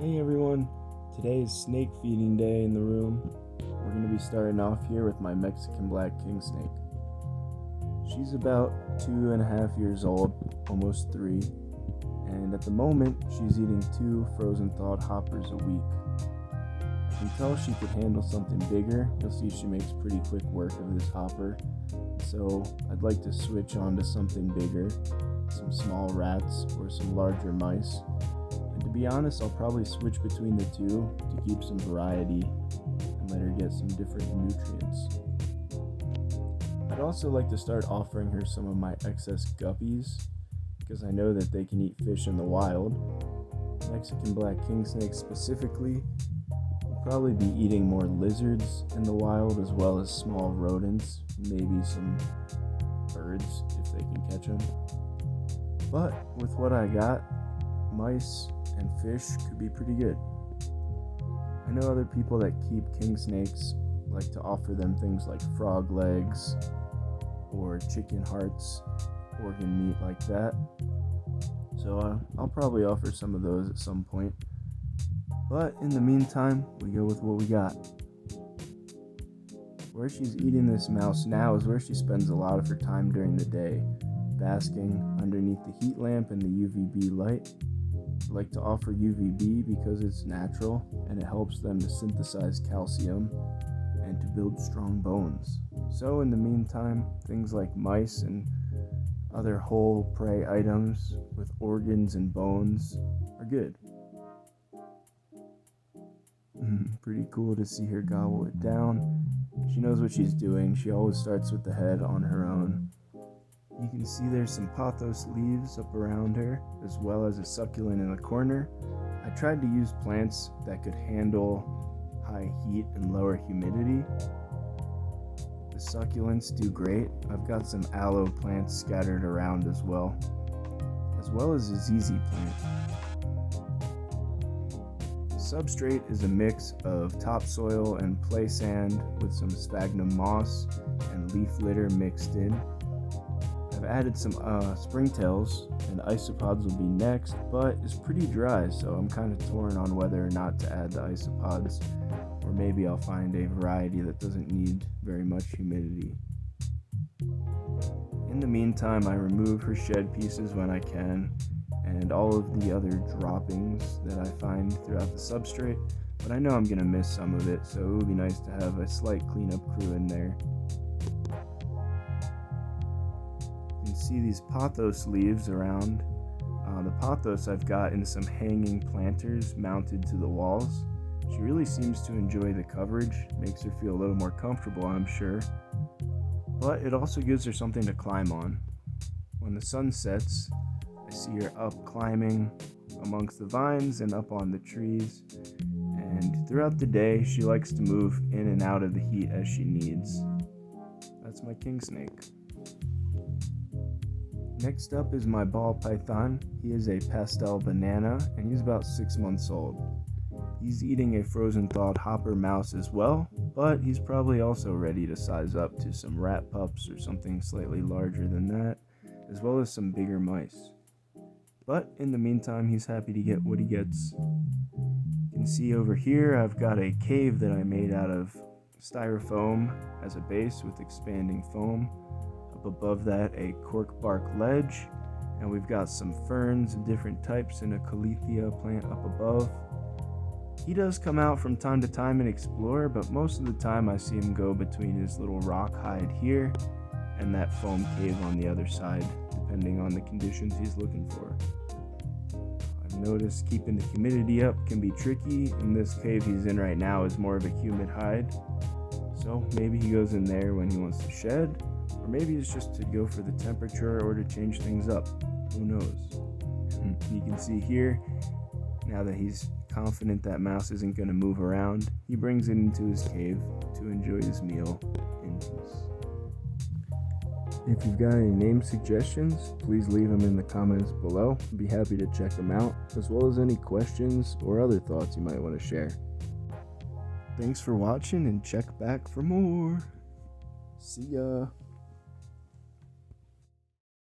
Hey everyone, today is snake feeding day in the room. We're going to be starting off here with my Mexican black king snake. She's about 2.5 years old, almost 3, and at the moment she's eating 2 frozen thawed hoppers a week. I can tell she could handle something bigger. You'll see she makes pretty quick work of this hopper, so I'd like to switch on to something bigger, some small rats or some larger mice. And to be honest, I'll probably switch between the two to keep some variety and let her get some different nutrients. I'd also like to start offering her some of my excess guppies because I know that they can eat fish in the wild. Mexican black king snakes specifically will probably be eating more lizards in the wild as well as small rodents, maybe some birds if they can catch them. But with what I got, mice and fish could be pretty good. I know other people that keep king snakes like to offer them things like frog legs or chicken hearts, organ meat like that. So I'll probably offer some of those at some point. But in the meantime, we go with what we got. Where she's eating this mouse now is where she spends a lot of her time during the day, basking underneath the heat lamp and the UVB light. I like to offer UVB because it's natural and it helps them to synthesize calcium and to build strong bones. So in the meantime, things like mice and other whole prey items with organs and bones are good. Pretty cool to see her gobble it down. She knows what she's doing. She always starts with the head on her own. You can see there's some pothos leaves up around her, as well as a succulent in the corner. I tried to use plants that could handle high heat and lower humidity. The succulents do great. I've got some aloe plants scattered around as well as a ZZ plant. Substrate is a mix of topsoil and play sand with some sphagnum moss and leaf litter mixed in. I've added some springtails, and isopods will be next, but it's pretty dry, so I'm kind of torn on whether or not to add the isopods, or maybe I'll find a variety that doesn't need very much humidity. In the meantime, I remove her shed pieces when I can, and all of the other droppings that I find throughout the substrate, but I know I'm going to miss some of it, so it would be nice to have a slight cleanup crew in there. You can see these pothos leaves around. The pothos I've got in some hanging planters mounted to the walls. She really seems to enjoy the coverage, makes her feel a little more comfortable, I'm sure. But it also gives her something to climb on. When the sun sets, I see her up climbing amongst the vines and up on the trees. And throughout the day, she likes to move in and out of the heat as she needs. That's my king snake. Next up is my ball python. He is a pastel banana and he's about 6 months old. He's eating a frozen thawed hopper mouse as well, but he's probably also ready to size up to some rat pups or something slightly larger than that, as well as some bigger mice. But in the meantime, he's happy to get what he gets. You can see over here I've got a cave that I made out of styrofoam as a base with expanding foam. Up above that, a cork bark ledge, and we've got some ferns of different types and a calathea plant up above. He does come out from time to time and explore, but most of the time I see him go between his little rock hide here and that foam cave on the other side, depending on the conditions he's looking for. I've noticed keeping the humidity up can be tricky, and this cave he's in right now is more of a humid hide, so maybe he goes in there when he wants to shed, or maybe it's just to go for the temperature or to change things up. Who knows? You can see here, now that he's confident that mouse isn't going to move around, he brings it into his cave to enjoy his meal in peace. If you've got any name suggestions, please leave them in the comments below. I'd be happy to check them out, as well as any questions or other thoughts you might want to share. Thanks for watching and check back for more. See ya.